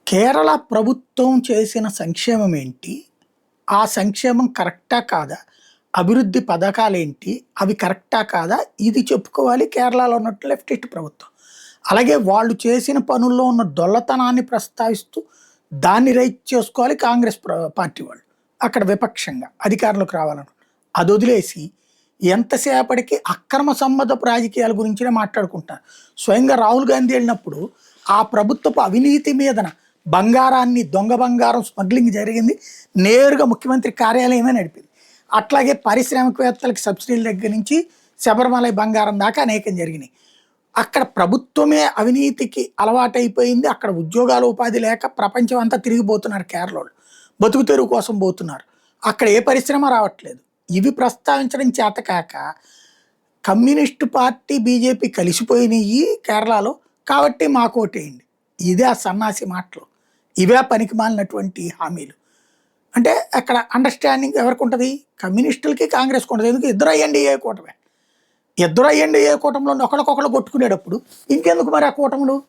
కేరళ ప్రభుత్వం చేసిన సంక్షేమం ఏంటి? ఆ సంక్షేమం కరెక్టా కాదా? అభివృద్ధి పథకాలేంటి? అవి కరెక్టా కాదా? ఇది చెప్పుకోవాలి కేరళలో ఉన్నట్టు లెఫ్టిస్ట్ ప్రభుత్వం. అలాగే వాళ్ళు చేసిన పనుల్లో ఉన్న డొల్లతనాన్ని ప్రస్తావిస్తూ దాన్ని రైట్ చేసుకోవాలి కాంగ్రెస్ పార్టీ వాళ్ళు. అక్కడ విపక్షంగా అధికారంలోకి రావాలని. అదొదిలేసి ఎంతసేపటికి అక్రమ సంబంధపు రాజకీయాల గురించినే మాట్లాడుకుంటారు. స్వయంగా రాహుల్ గాంధీ వెళ్ళినప్పుడు ఆ ప్రభుత్వపు అవినీతి మీదన బంగారాన్ని దొంగ బంగారం స్మగ్లింగ్ జరిగింది. నేరుగా ముఖ్యమంత్రి కార్యాలయమే నడిపింది. అట్లాగే పారిశ్రామికవేత్తలకి సబ్సిడీల దగ్గర నుంచి శబరిమల బంగారం దాకా అనేకం జరిగినాయి. అక్కడ ప్రభుత్వమే అవినీతికి అలవాటైపోయింది. అక్కడ ఉద్యోగాలు ఉపాధి లేక ప్రపంచం అంతా తిరిగిపోతున్నారు కేరళలో. బతుకు తెరువు కోసం పోతున్నారు. అక్కడ ఏ పరిశ్రమ రావట్లేదు. ఇవి ప్రస్తావించడం చేతకాక కమ్యూనిస్టు పార్టీ బీజేపీ కలిసిపోయినాయి కేరళలో, కాబట్టి మాకోటేయండి. ఇదే ఆ సన్నాసి మాటలు. ఇవే పనికిమాలినటువంటి హామీలు. అంటే అక్కడ అండర్స్టాండింగ్ ఎవరికి ఉంటుంది? కమ్యూనిస్టులకి కాంగ్రెస్కి ఉంటుంది. ఎందుకు? ఇద్దరు అయ్యండి ఏ కూటమే. ఇద్దరు అయ్యండి ఏ కూటమిలో ఒకరికొకరు కొట్టుకునేటప్పుడు ఇంకెందుకు మరి ఆ కూటములు?